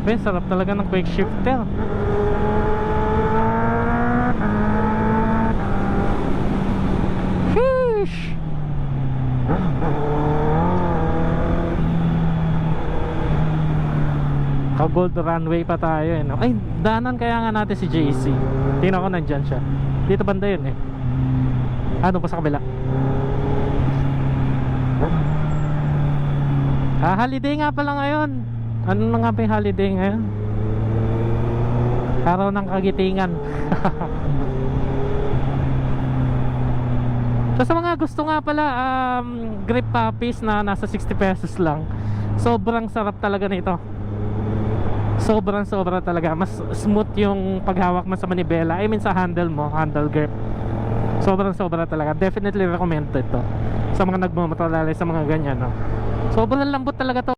Grabe, sarap talaga ng quick shifter. Sheesh. Ka-gold runway pa tayo eh, no? Ay, daanan kaya nga natin si JC. Tingnan ko, nandyan siya. Dito banda yun eh. Ano pa sa kabila? Holiday nga pala ngayon. Ano na nga ba yung holiday ngayon? Araw ng kagitingan. So sa mga gusto nga pala grip puppies na nasa 60 pesos lang, sobrang sarap talaga nito. Sobrang sobra talaga. Mas smooth yung paghawak mo sa manibela, I mean sa handle mo, handle grip. Sobrang sobra talaga. Definitely recommend ito sa mga nagmamotor, lalo sa mga ganyan, no? Sobrang lambot talaga to.